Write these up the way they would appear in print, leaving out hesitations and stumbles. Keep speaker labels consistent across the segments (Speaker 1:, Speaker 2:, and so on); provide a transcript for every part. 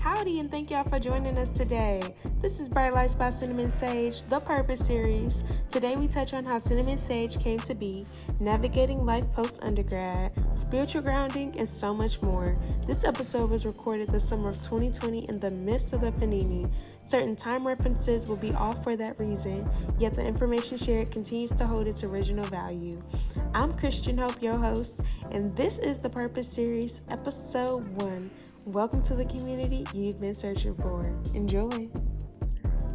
Speaker 1: Howdy, and thank y'all for joining us today. This is Bright Lights by Cinnamon Sage, the Purpose series. Today we touch on how Cinnamon Sage came to be, navigating life post-undergrad, spiritual grounding, and so much more. This episode was recorded the summer of 2020 in the midst of the panini. Certain time references will be off for that reason, yet the information shared continues to hold its original value. I'm Christian Hope, your host, and this is the Purpose series, episode 1. Welcome to the community you've been searching for. Enjoy.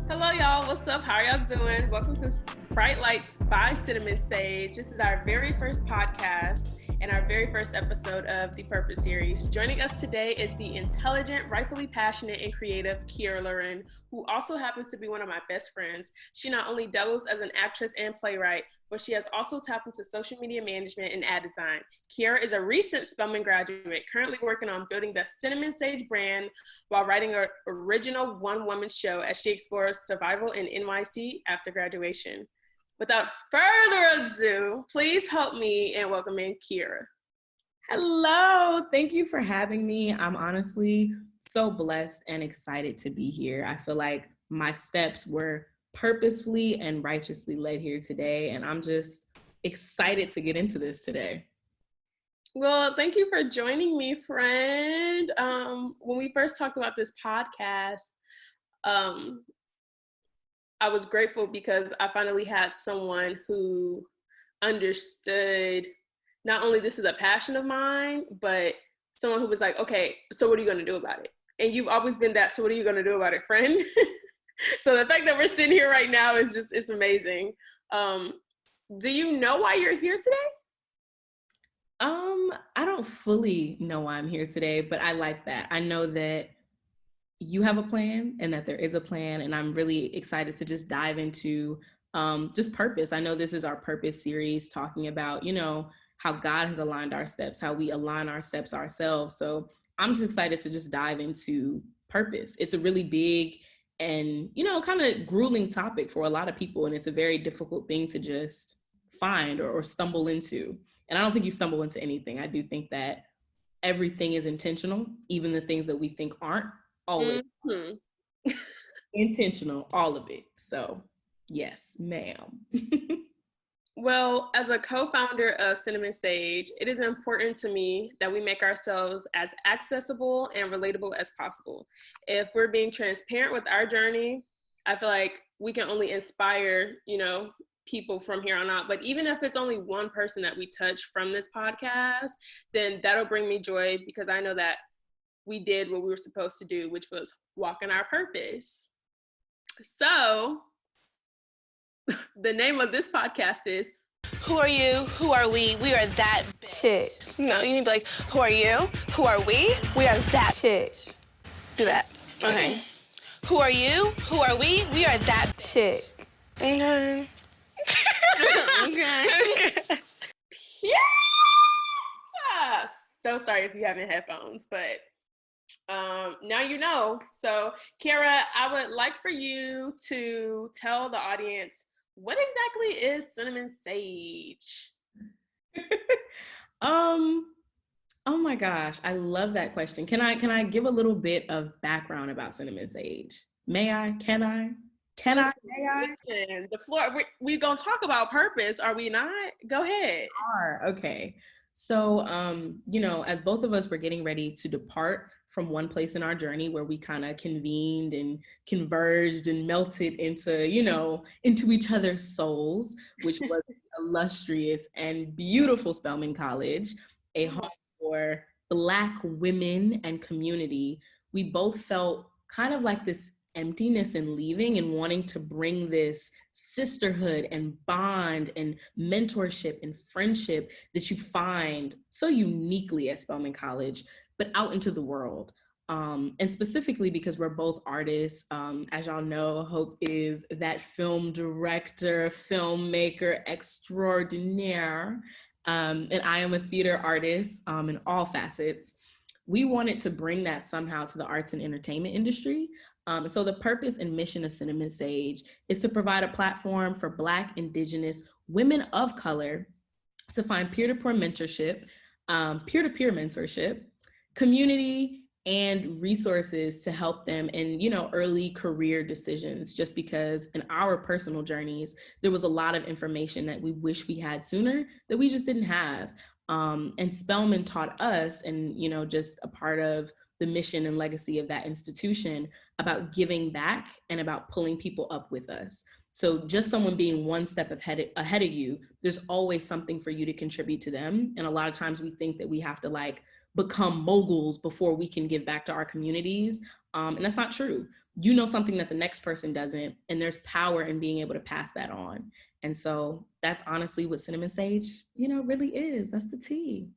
Speaker 2: Hello, y'all. What's up? How are y'all doing? Welcome to Bright Lights by Cinnamon Sage. This is our very first podcast and our very first episode of the Purpose series. Joining us today is the intelligent, rightfully passionate, and creative Kiara Lauren, who also happens to be one of my best friends. She not only doubles as an actress and playwright, but she has also tapped into social media management and ad design. Kiara is a recent Spelman graduate, currently working on building the Cinnamon Sage brand while writing an original one-woman show as she explores survival in NYC after graduation. Without further ado, please help me in welcoming Kiara.
Speaker 3: Hello, thank you for having me. I'm honestly so blessed and excited to be here. I feel like my steps were purposefully and righteously led here today, and I'm just excited to get into this today.
Speaker 2: Well, thank you for joining me, friend. When we first talked about this podcast, I was grateful because I finally had someone who understood not only this is a passion of mine, but someone who was like, okay, so what are you going to do about it? And you've always been that, so what are you going to do about it, friend? So the fact that we're sitting here right now is just, it's amazing. Do you know why you're here today?
Speaker 3: I don't fully know why I'm here today, but I like that. I know that you have a plan and that there is a plan, and I'm really excited to just dive into just purpose. I know this is our purpose series talking about, how God has aligned our steps, how we align our steps ourselves. So I'm just excited to just dive into purpose. It's a really big and, kind of grueling topic for a lot of people. And it's a very difficult thing to just find or stumble into. And I don't think you stumble into anything. I do think that everything is intentional, even the things that we think aren't. Always intentional, all of it. So yes, ma'am.
Speaker 2: Well, as a co-founder of Cinnamon Sage, it is important to me that we make ourselves as accessible and relatable as possible. If we're being transparent with our journey, I feel like we can only inspire, people from here on out. But even if it's only one person that we touch from this podcast, then that'll bring me joy, because I know that we did what we were supposed to do, which was walk in our purpose. So the name of this podcast is
Speaker 4: Who Are You? Who Are We? We Are That
Speaker 1: Chick.
Speaker 4: No, you need to be like, who are you? Who are we? We are that
Speaker 1: Chick.
Speaker 4: Do that. Okay. Who are you? Who are we? We are that
Speaker 1: Chick.
Speaker 4: Okay. Okay.
Speaker 2: yeah. So sorry if you have headphones, but now you know. So Kiara, I would like for you to tell the audience, what exactly is Cinnamon Sage?
Speaker 3: Oh my gosh, I love that question. Can I give a little bit of background about Cinnamon Sage? May I? Can I?
Speaker 2: Listen, the floor, we're gonna talk about purpose, are we not? Go ahead.
Speaker 3: Okay. So, as both of us were getting ready to depart from one place in our journey where we kind of convened and converged and melted into each other's souls, which was illustrious and beautiful Spelman College, a home for Black women and community, we both felt kind of like this emptiness in leaving and wanting to bring this sisterhood and bond and mentorship and friendship that you find so uniquely at Spelman College, but out into the world. And specifically because we're both artists. As y'all know, Hope is that film director, filmmaker extraordinaire, and I am a theater artist in all facets. We wanted to bring that somehow to the arts and entertainment industry. So the purpose and mission of Cinnamon Sage is to provide a platform for Black, Indigenous, women of color to find peer-to-peer mentorship, community, and resources to help them in, you know, early career decisions, just because in our personal journeys, there was a lot of information that we wish we had sooner that we just didn't have. And Spelman taught us, and, you know, just a part of the mission and legacy of that institution, about giving back and about pulling people up with us. So just someone being one step ahead of you, there's always something for you to contribute to them. And a lot of times we think that we have to like become moguls before we can give back to our communities. And that's not true. You know something that the next person doesn't, and there's power in being able to pass that on. And so that's honestly what Cinnamon Sage, you know, really is. That's the tea.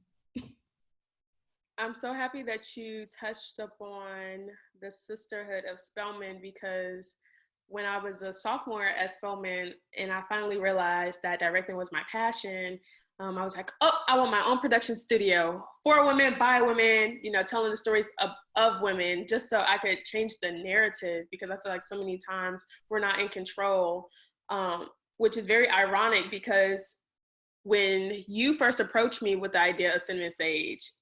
Speaker 2: I'm so happy that you touched upon the sisterhood of Spelman, because when I was a sophomore at Spelman and I finally realized that directing was my passion, I was like, oh, I want my own production studio for women, by women, you know, telling the stories of women, just so I could change the narrative, because I feel like so many times we're not in control, which is very ironic, because when you first approached me with the idea of Cinnamon Sage,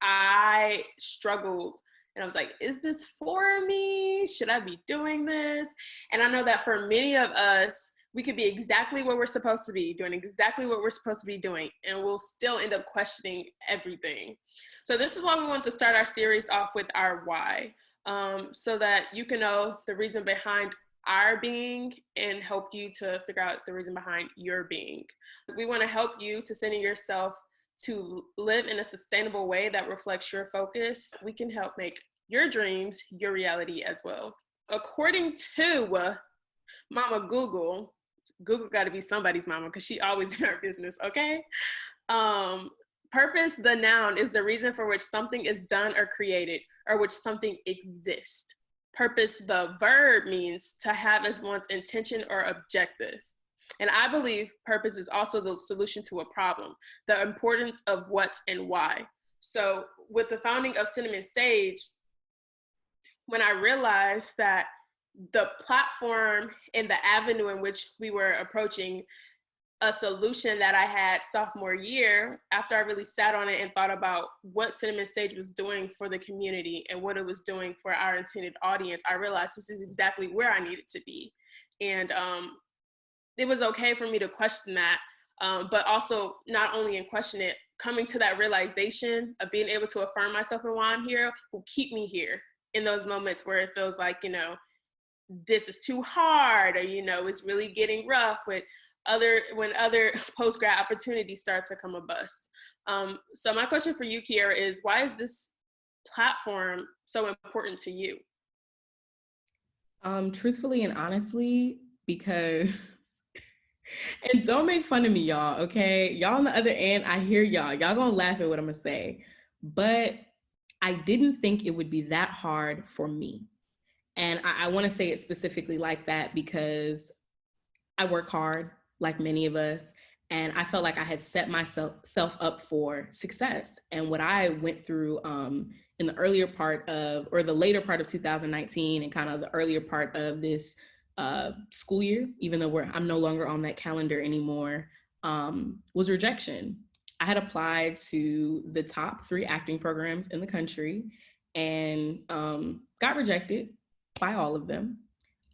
Speaker 2: I struggled. And I was like, is this for me? Should I be doing this? And I know that for many of us, we could be exactly what we're supposed to be, doing exactly what we're supposed to be doing, and we'll still end up questioning everything. So this is why we want to start our series off with our why, so that you can know the reason behind our being and help you to figure out the reason behind your being. We want to help you to center yourself to live in a sustainable way that reflects your focus. We can help make your dreams your reality as well. According to Mama Google got to be somebody's mama, because she always in our business, okay? Purpose, the noun, is the reason for which something is done or created, or which something exists. Purpose, the verb, means to have as one's intention or objective. And I believe purpose is also the solution to a problem, the importance of what and why. So with the founding of Cinnamon Sage, when I realized that the platform and the avenue in which we were approaching a solution that I had sophomore year, after I really sat on it and thought about what Cinnamon Sage was doing for the community and what it was doing for our intended audience, I realized this is exactly where I needed to be. And it was okay for me to question that, but also not only in question it, coming to that realization of being able to affirm myself and why I'm here will keep me here in those moments where it feels like, you know, this is too hard, or, you know, it's really getting rough when other post-grad opportunities start to come a bust. So my question for you, Kiara, is why is this platform so important to you?
Speaker 3: Truthfully and honestly, because and don't make fun of me, y'all, okay? Y'all on the other end, I hear y'all gonna laugh at what I'm gonna say, but I didn't think it would be that hard for me. And I want to say it specifically like that because I work hard, like many of us, and I felt like I had set myself up for success. And what I went through in the earlier part of, or the later part of 2019 and kind of the earlier part of this school year, even though I'm no longer on that calendar anymore, was rejection. I had applied to the top 3 acting programs in the country and got rejected by all of them.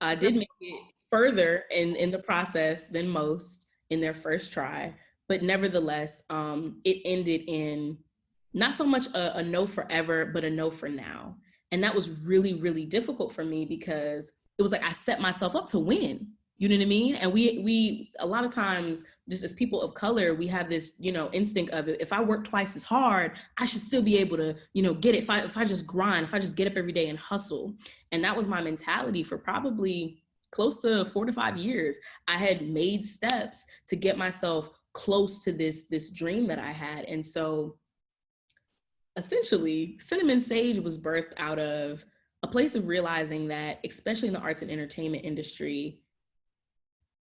Speaker 3: I did make it further in the process than most in their first try, but nevertheless, it ended in not so much a no forever, but a no for now. And that was really, really difficult for me because it was like I set myself up to win. You know what I mean? And we a lot of times, just as people of color, we have this, you know, instinct of if I work twice as hard, I should still be able to, you know, get it. If I just grind, if I just get up every day and hustle. And that was my mentality for probably close to 4 to 5 years. I had made steps to get myself close to this dream that I had. And so essentially, Cinnamon Sage was birthed out of a place of realizing that, especially in the arts and entertainment industry,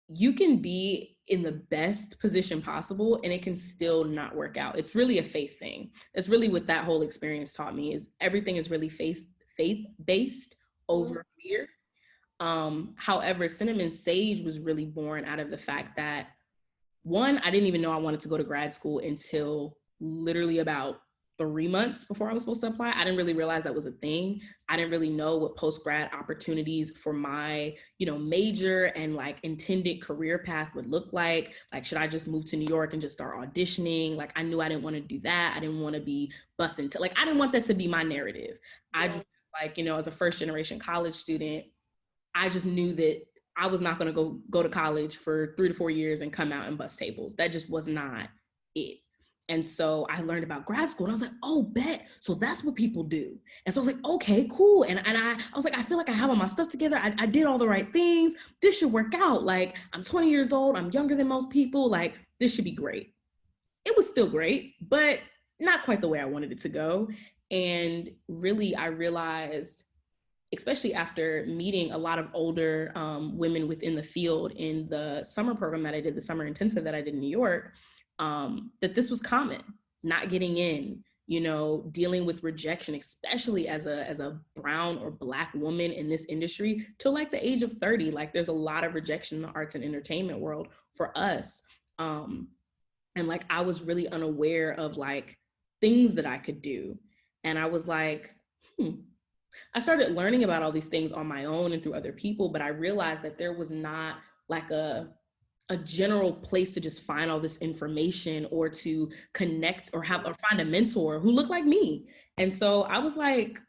Speaker 3: you can be in the best position possible and it can still not work out. It's really a faith thing. That's really what that whole experience taught me, is everything is really faith-based over fear. However, Cinnamon Sage was really born out of the fact that, one, I didn't even know I wanted to go to grad school until literally about 3 months before I was supposed to apply. I didn't really realize that was a thing. I didn't really know what post-grad opportunities for my, major and like intended career path would look like. Like, should I just move to New York and just start auditioning? Like, I knew I didn't want to do that. I didn't want to be busing to, like, I didn't want that to be my narrative. I just, like, as a first generation college student, I just knew that I was not going to go to college for 3 to 4 years and come out and bust tables. That just was not it. And so I learned about grad school and I was like, oh, bet. So that's what people do. And so I was like, okay, cool. And I was like, I feel like I have all my stuff together. I did all the right things. This should work out. Like, I'm 20 years old. I'm younger than most people. Like, this should be great. It was still great, but not quite the way I wanted it to go. And really, I realized, especially after meeting a lot of older women within the field in the summer program that I did, the summer intensive that I did in New York, that this was common, not getting in, dealing with rejection, especially as a brown or Black woman in this industry till like the age of 30. Like, there's a lot of rejection in the arts and entertainment world for us. And like, I was really unaware of like things that I could do. And I was like, I started learning about all these things on my own and through other people, but I realized that there was not like a general place to just find all this information or to connect or find a mentor who looked like me. And so I was like,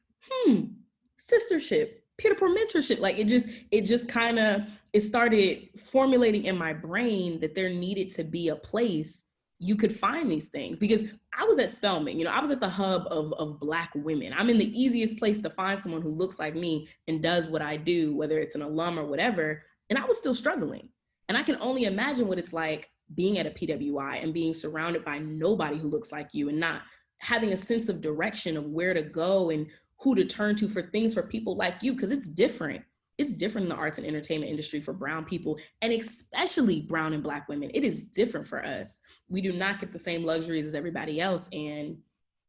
Speaker 3: sistership, peer-to-peer mentorship. Like, it started formulating in my brain that there needed to be a place you could find these things, because I was at Spelman, I was at the hub of Black women. I'm in the easiest place to find someone who looks like me and does what I do, whether it's an alum or whatever. And I was still struggling. And I can only imagine what it's like being at a PWI and being surrounded by nobody who looks like you and not having a sense of direction of where to go and who to turn to for things for people like you, because it's different. It's different in the arts and entertainment industry for brown people, and especially brown and Black women. It is different for us. We do not get the same luxuries as everybody else. And,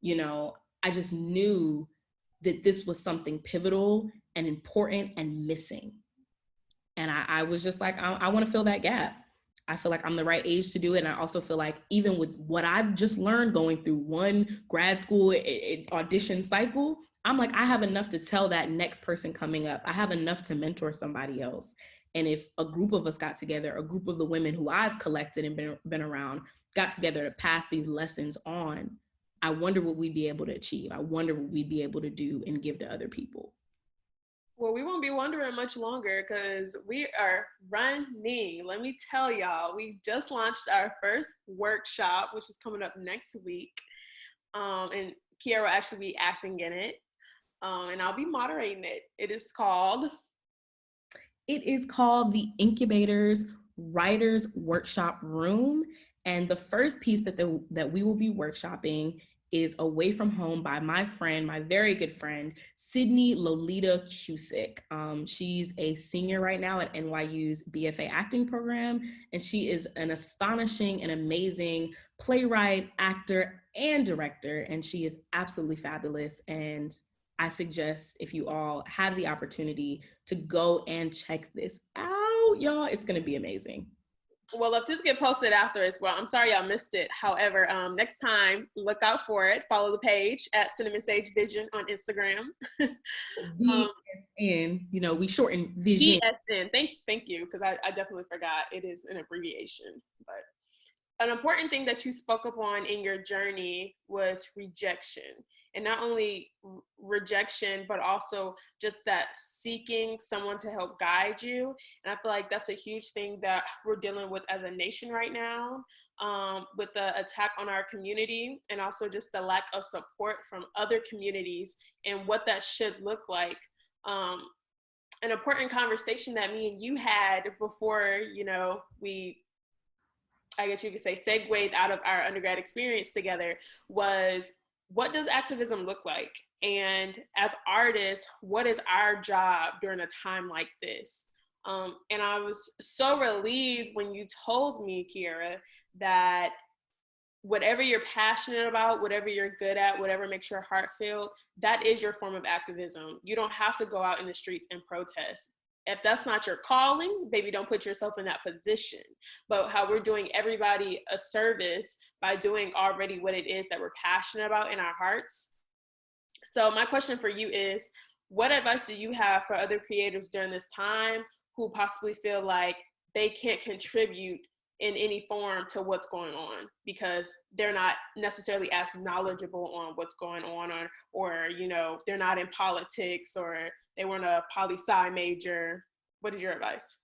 Speaker 3: I just knew that this was something pivotal and important and missing. And I was just like, I want to fill that gap. I feel like I'm the right age to do it. And I also feel like even with what I've just learned going through one grad school audition cycle, I'm like, I have enough to tell that next person coming up. I have enough to mentor somebody else. And if a group of us got together, a group of the women who I've collected and been around, got together to pass these lessons on, I wonder what we'd be able to achieve. I wonder what we'd be able to do and give to other people.
Speaker 2: Well, we won't be wondering much longer because we are running. Let me tell y'all, we just launched our first workshop, which is coming up next week. And Kiara will actually be acting in it. And I'll be moderating it. It is called
Speaker 3: the Incubators Writers Workshop Room. And the first piece that we will be workshopping is Away from Home by my friend, my very good friend, Sydney Lolita Cusick. She's a senior right now at NYU's BFA acting program, and she is an astonishing and amazing playwright, actor, and director, and she is absolutely fabulous. And I suggest if you all have the opportunity to go and check this out, y'all, it's gonna be amazing.
Speaker 2: Well, if this get posted after as well, I'm sorry y'all missed it. However, next time, look out for it. Follow the page at Cinnamon Sage Vision on Instagram.
Speaker 3: VSN, we shorten Vision.
Speaker 2: VSN, thank you, because I definitely forgot. It is an abbreviation. But an important thing that you spoke upon in your journey was rejection. And not only rejection, but also just that seeking someone to help guide you. And I feel like that's a huge thing that we're dealing with as a nation right now, with the attack on our community, and also just the lack of support from other communities and what that should look like. An important conversation that me and you had before, I guess you could say, segued out of our undergrad experience together was, what does activism look like? And as artists, what is our job during a time like this? And I was so relieved when you told me, Kiara, that whatever you're passionate about, whatever you're good at, whatever makes your heart feel, that is your form of activism. You don't have to go out in the streets and protest. if that's not your calling, maybe don't put yourself in that position. But how we're doing everybody a service by doing already what it is that we're passionate about in our hearts. So my question for you is, what advice do you have for other creators during this time who possibly feel like they can't contribute in any form to what's going on because they're not necessarily as knowledgeable on what's going on, or you know, they're not in politics, or they weren't a poli-sci major? What is your advice?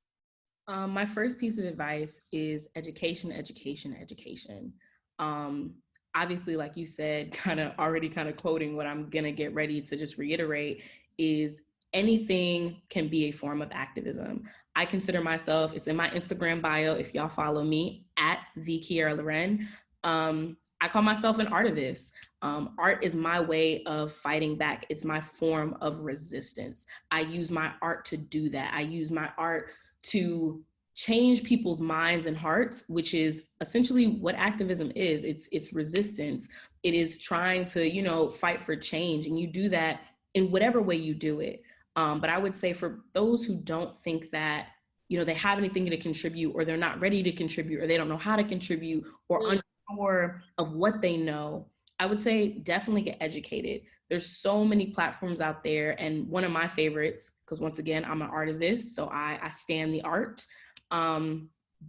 Speaker 3: My first piece of advice is education, education, education. Obviously, like you said, kind of quoting what I'm gonna get ready to just reiterate, is anything can be a form of activism. I consider myself, it's in my Instagram bio, if y'all follow me, at the Kiara Lauren. I call myself an artivist. Art is my way of fighting back. It's my form of resistance. I use my art to do that. I use my art to change people's minds and hearts, which is essentially what activism is. It's resistance. It is trying to, you know, fight for change. And you do that in whatever way you do it. But I would say for those who don't think that, you know, they have anything to contribute, or they're not ready to contribute, or they don't know how to contribute, or unsure of what they know, I would say definitely get educated. There's so many platforms out there. And one of my favorites, because once again, I'm an artivist, so I stand the art.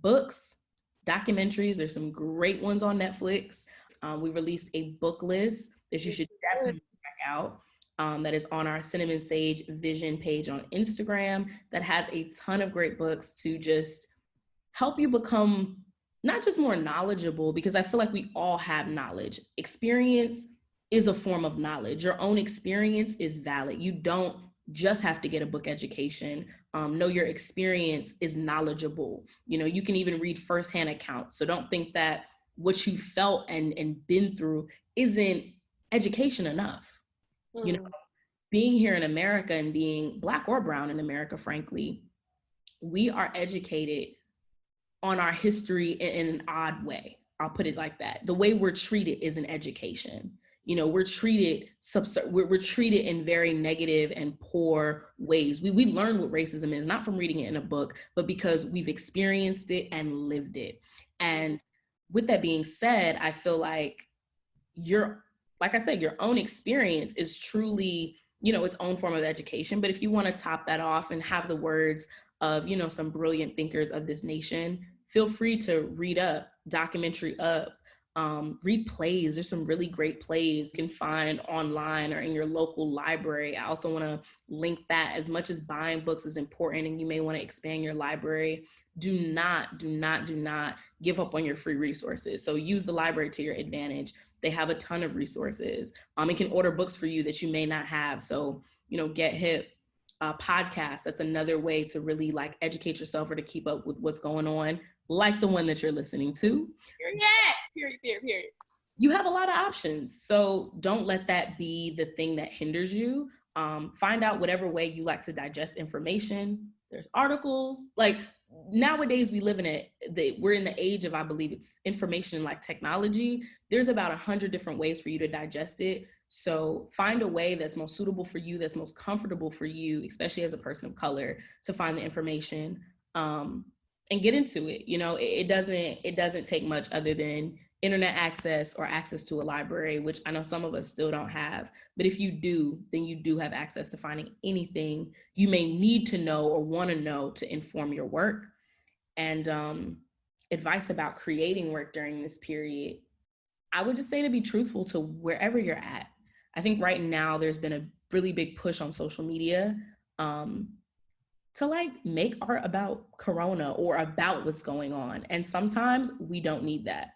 Speaker 3: Books, documentaries, there's some great ones on Netflix. We released a book list that you should definitely check out. That is on our Cinnamon Sage Vision page on Instagram, that has a ton of great books to just help you become not just more knowledgeable, because I feel like we all have knowledge. Experience is a form of knowledge. Your own experience is valid. You don't just have to get a book education. Know your experience is knowledgeable. You know, you can even read firsthand accounts. So don't think that what you felt and been through isn't education enough. You know, being here in America and being Black or brown in America, frankly, we are educated on our history in an odd way. I'll put it like that. The way we're treated is an education. You know, we're treated in very negative and poor ways. We learn what racism is, not from reading it in a book, but because we've experienced it and lived it. And with that being said, I feel like like I said, your own experience is truly, you know, its own form of education. But if you want to top that off and have the words of, you know, some brilliant thinkers of this nation, feel free to read up, documentary up, read plays. There's some really great plays you can find online or in your local library. I also want to link that. As much as buying books is important and you may want to expand your library, do not give up on your free resources. So use the library to your advantage. They have a ton of resources. It can order books for you that you may not have. So, you know, get hip. Podcast, that's another way to really like educate yourself or to keep up with what's going on, like the one that you're listening to.
Speaker 2: Period.
Speaker 3: You have a lot of options. So don't let that be the thing that hinders you. Find out whatever way you like to digest information. There's articles. Like nowadays we're in the age of, I believe it's information like technology. There's about 100 different ways for you to digest it. So find a way that's most suitable for you, that's most comfortable for you, especially as a person of color, to find the information and get into it. You know, it doesn't take much other than internet access or access to a library, which I know some of us still don't have. But if you do, then you do have access to finding anything you may need to know or want to know to inform your work. And advice about creating work during this period, I would just say to be truthful to wherever you're at. I think right now there's been a really big push on social media to like make art about Corona or about what's going on. And sometimes we don't need that.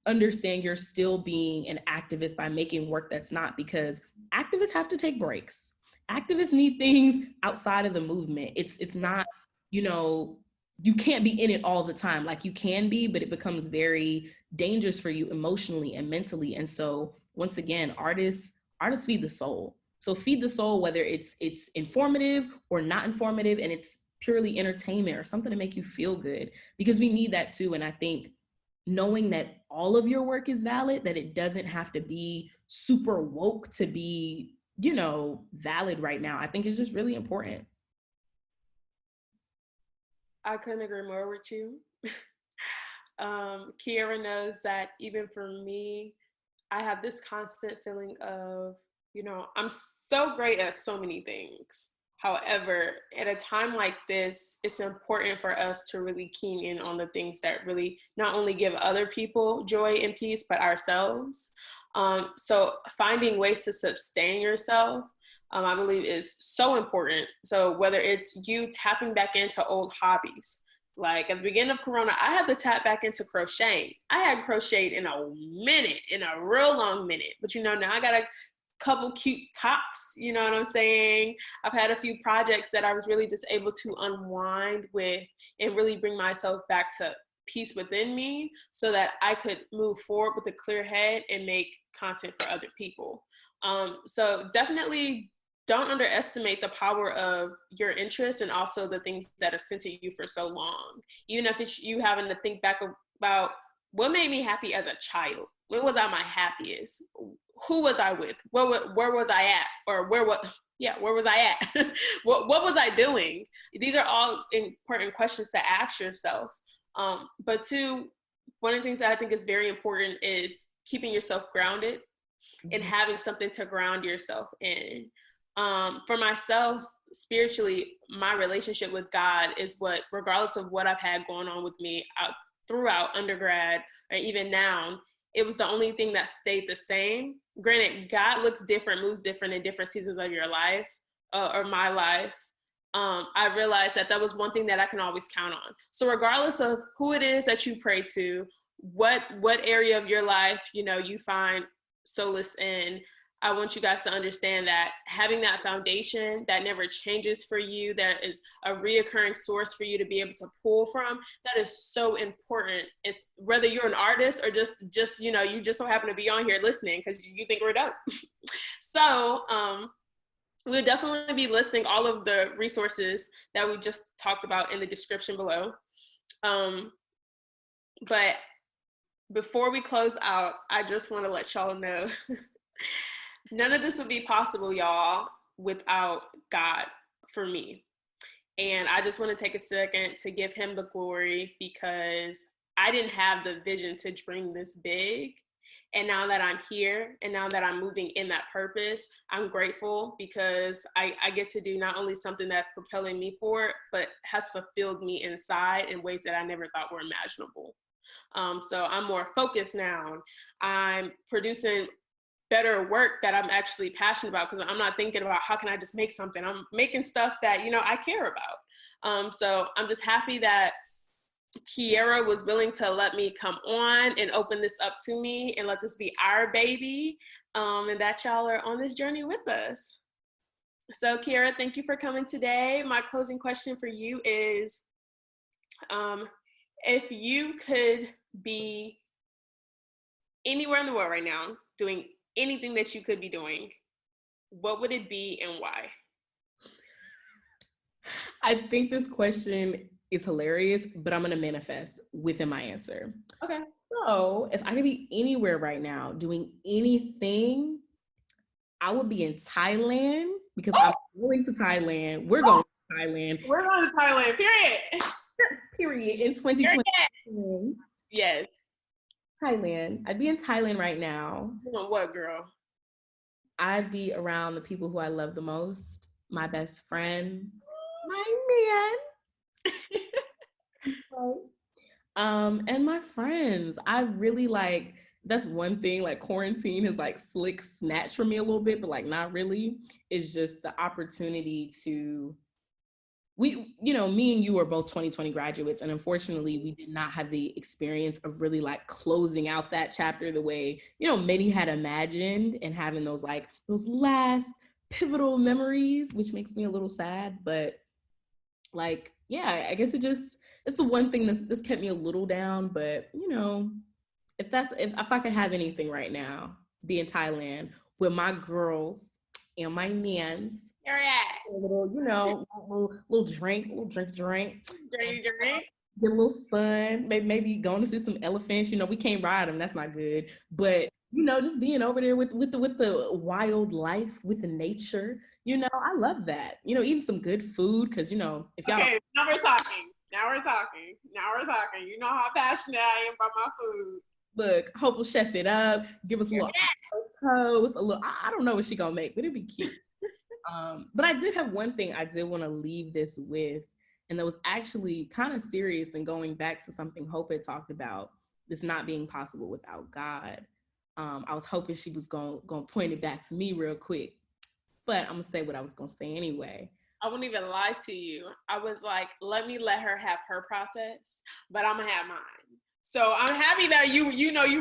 Speaker 3: Understand you're still being an activist by making work that's not, because activists have to take breaks. Activists need things outside of the movement. It's not, you know, you can't be in it all the time. Like you can be, but it becomes very dangerous for you emotionally and mentally. And so once again, artists feed the soul. So feed the soul, whether it's informative or not informative, and it's purely entertainment or something to make you feel good, because we need that too. And I think knowing that all of your work is valid, that it doesn't have to be super woke to be, you know, valid right now, I think is just really important.
Speaker 2: I couldn't agree more with you. Kiara knows that even for me, I have this constant feeling of, I'm so great at so many things. However, at a time like this, it's important for us to really key in on the things that really not only give other people joy and peace, but ourselves. So finding ways to sustain yourself, I believe is so important. So whether it's you tapping back into old hobbies, like at the beginning of Corona, I had to tap back into crocheting. I hadn't crocheted in a real long minute. But now I got a couple cute tops, you know what I'm saying? I've had a few projects that I was really just able to unwind with and really bring myself back to peace within me so that I could move forward with a clear head and make content for other people. So definitely don't underestimate the power of your interests and also the things that have centered you for so long. Even if it's you having to think back about what made me happy as a child. When was I my happiest? Who was I with? Where was I at? Or where was I at? what was I doing? These are all important questions to ask yourself. But two, one of the things that I think is very important is keeping yourself grounded and having something to ground yourself in. For myself, spiritually, my relationship with God is what, regardless of what I've had going on with me throughout undergrad or even now, it was the only thing that stayed the same. Granted, God looks different, moves different in different seasons of your life or my life. I realized that was one thing that I can always count on. So regardless of who it is that you pray to, what area of your life, you find solace in, I want you guys to understand that having that foundation that never changes for you, that is a reoccurring source for you to be able to pull from, that is so important. It's whether you're an artist or just you just so happen to be on here listening because you think we're dope. So we'll definitely be listing all of the resources that we just talked about in the description below. But before we close out, I just want to let y'all know none of this would be possible, y'all, without God for me. And I just want to take a second to give him the glory because I didn't have the vision to dream this big. And now that I'm here and now that I'm moving in that purpose, I'm grateful because I get to do not only something that's propelling me forward, but has fulfilled me inside in ways that I never thought were imaginable. So I'm more focused now. I'm producing better work that I'm actually passionate about because I'm not thinking about how can I just make something. I'm making stuff that, I care about. So I'm just happy that Kiara was willing to let me come on and open this up to me and let this be our baby, and that y'all are on this journey with us. So Kiara, thank you for coming today. My closing question for you is, if you could be anywhere in the world right now doing anything that you could be doing, what would it be and why?
Speaker 3: I think this question is hilarious, but I'm going to manifest within my answer.
Speaker 2: Okay.
Speaker 3: So if I could be anywhere right now doing anything, I would be in Thailand because I'm going to Thailand. We're going to Thailand.
Speaker 2: We're going to Thailand, period.
Speaker 3: Period. In 2020.
Speaker 2: Yes.
Speaker 3: Thailand. I'd be in Thailand right now.
Speaker 2: What, girl?
Speaker 3: I'd be around the people who I love the most. My best friend, my man. And my friends. I really that's one thing, quarantine has slick snatched from me a little bit, but not really. It's just the opportunity to me and you are both 2020 graduates, and unfortunately we did not have the experience of really closing out that chapter the way, many had imagined and having those last pivotal memories, which makes me a little sad. But I guess it's the one thing that's kept me a little down. But if I could have anything right now, be in Thailand with my girls and my mans. A little, little drink. Get a little sun, maybe going to see some elephants. We can't ride them, that's not good. But just being over there with the wildlife, with the nature. I love that. Eating some good food because if y'all.
Speaker 2: Okay, now we're talking. Now we're talking. You know how passionate I am about my food.
Speaker 3: Look, Hope will chef it up, give us a little toast, a little, I don't know what she gonna make, but it'd be cute. But I did have one thing I did want to leave this with, and that was actually kind of serious and going back to something Hope had talked about, this not being possible without God. I was hoping she was gonna point it back to me real quick, but I'm gonna say what I was gonna say anyway.
Speaker 2: I wouldn't even lie to you. I was like, let her have her process, but I'm gonna have mine. So I'm happy that you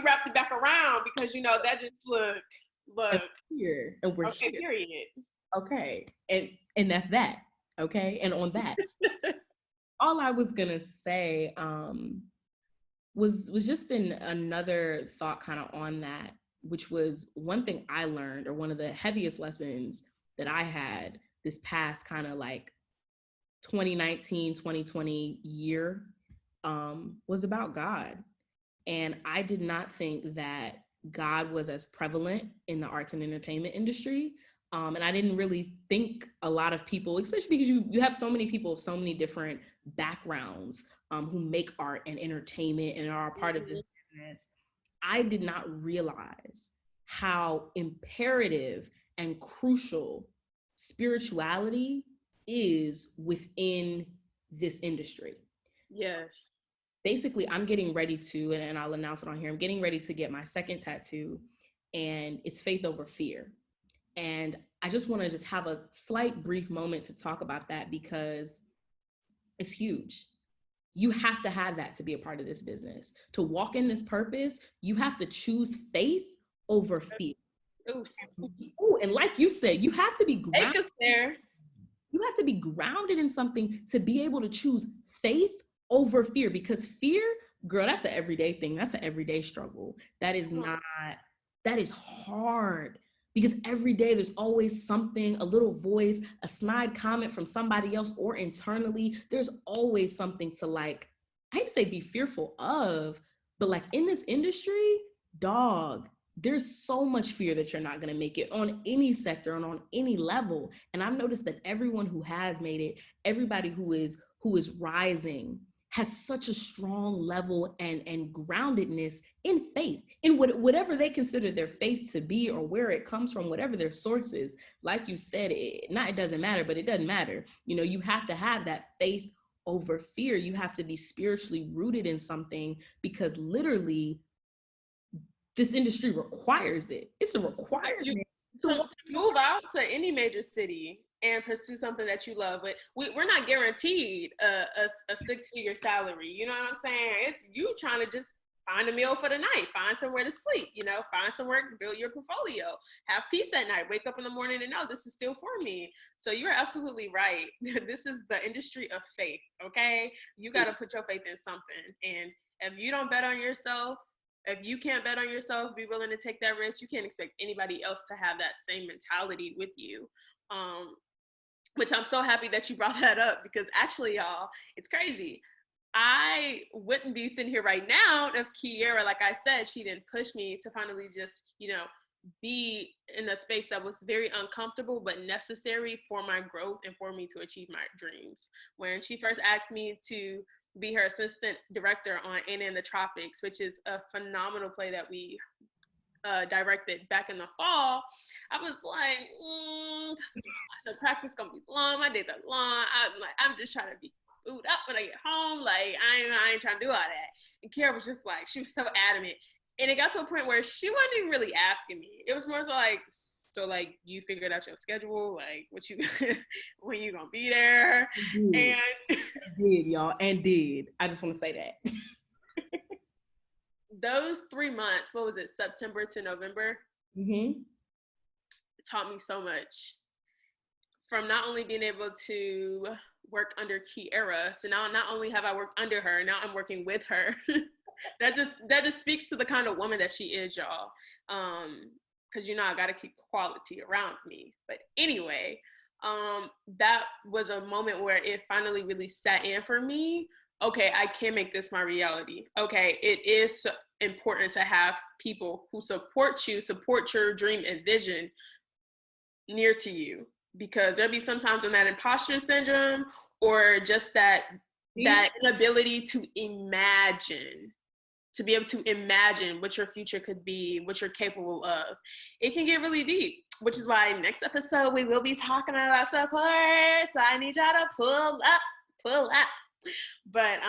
Speaker 2: wrapped it back around, because that just look
Speaker 3: here, and we're
Speaker 2: okay,
Speaker 3: here.
Speaker 2: period.
Speaker 3: Okay, and that's that. Okay, and on that, all I was gonna say was just in another thought kind of on that, which was one thing I learned, or one of the heaviest lessons that I had this past kind of like 2019, 2020 year, was about God. And I did not think that God was as prevalent in the arts and entertainment industry. And I didn't really think a lot of people, especially because you have so many people of so many different backgrounds who make art and entertainment and are a part of this business. I did not realize how imperative and crucial spirituality is within this industry.
Speaker 2: Yes.
Speaker 3: Basically, I'm getting ready to, and I'll announce it on here, I'm getting ready to get my second tattoo, and it's faith over fear. And I just want to just have a slight brief moment to talk about that, because it's huge. You have to have that to be a part of this business. To walk in this purpose, you have to choose faith over fear. Ooh, and like you said, you have to be grounded. You have to be grounded in something to be able to choose faith over fear, because fear, girl, that's an everyday thing. That's an everyday struggle. That is hard, because every day there's always something, a little voice, a snide comment from somebody else, or internally, there's always something to, like, I hate to say be fearful of, but like in this industry, dog, there's so much fear that you're not going to make it on any sector and on any level. And I've noticed that everyone who has made it, everybody who is rising, has such a strong level and groundedness in faith, in whatever they consider their faith to be, or where it comes from, whatever their source is. Like you said, it doesn't matter, but it doesn't matter. You have to have that faith over fear. You have to be spiritually rooted in something, because literally this industry requires it. It's a requirement.
Speaker 2: To move out to any major city and pursue something that you love, but we're not guaranteed a six-figure salary. You know what I'm saying? It's you trying to just find a meal for the night, find somewhere to sleep, find somewhere to build your portfolio, have peace at night, wake up in the morning and know this is still for me. So you're absolutely right. This is the industry of faith, okay? You got to put your faith in something. And if you don't bet on yourself, if you can't bet on yourself, be willing to take that risk, you can't expect anybody else to have that same mentality with you. Which I'm so happy that you brought that up, because actually, y'all, it's crazy. I wouldn't be sitting here right now if Kiara, like I said, she didn't push me to finally just, be in a space that was very uncomfortable but necessary for my growth and for me to achieve my dreams. When she first asked me to be her assistant director on Anna in the Tropics, which is a phenomenal play that we directed back in the fall, I was like, the practice gonna be long, my days are long. I'm just trying to be booed up when I get home. Like I ain't trying to do all that. And Kiara was just like, she was so adamant. And it got to a point where she wasn't even really asking me. It was more so like, you figured out your schedule, like what you when you gonna be there. And
Speaker 3: did, y'all, and did. I just want to say that.
Speaker 2: Those 3 months, what was it, September to November, taught me so much. From not only being able to work under Kiara, so now not only have I worked under her, now I'm working with her. that just speaks to the kind of woman that she is, y'all. Because I gotta keep quality around me. But anyway, that was a moment where it finally really sat in for me. Okay, I can make this my reality. Okay, it is important to have people who support your dream and vision near to you, because there'll be sometimes when that imposter syndrome, or just that that inability to imagine, to be able to imagine what your future could be, what you're capable of, it can get really deep, which is why next episode we will be talking about support. So I need y'all to pull up. But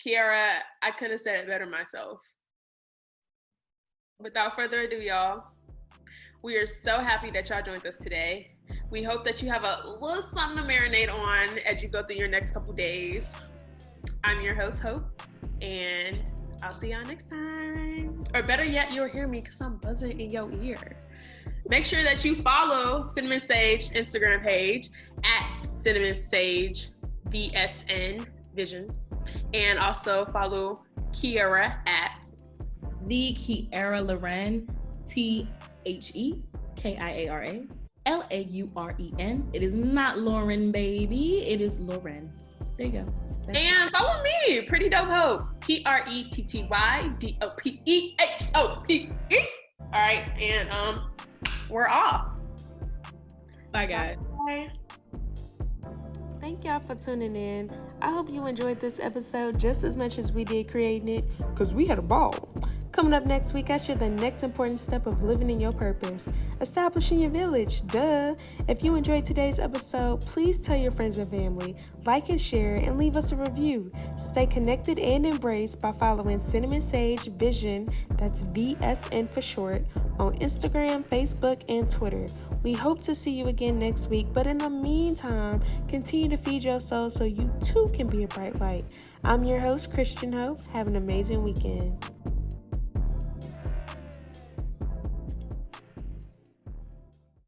Speaker 2: Kiara, I couldn't have said it better myself. Without further ado, y'all, we are so happy that y'all joined us today. We hope that you have a little something to marinate on as you go through your next couple days. I'm your host, Hope, and I'll see y'all next time. Or better yet, you'll hear me because I'm buzzing in your ear. Make sure that you follow Cinnamon Sage Instagram page at Cinnamon Sage VSN Vision, and also follow Kiara at
Speaker 3: the Kiara Lauren, TheKiara Lauren. It is not Lauren, baby. It is Lauren. There you go.
Speaker 2: And follow me, Pretty Dope Hope, PrettyDopeHope. All right, and we're off.
Speaker 3: Bye, guys.
Speaker 2: Bye.
Speaker 1: Thank y'all for tuning in. I hope you enjoyed this episode just as much as we did creating it, because we had a ball. Coming up next week, I share the next important step of living in your purpose, establishing your village, duh. If you enjoyed today's episode, please tell your friends and family, like and share, and leave us a review. Stay connected and embraced by following Cinnamon Sage Vision, that's VSN for short, on Instagram, Facebook, and Twitter. We hope to see you again next week, but in the meantime, continue to feed your soul so you too can be a bright light. I'm your host, Christian Hope. Have an amazing weekend.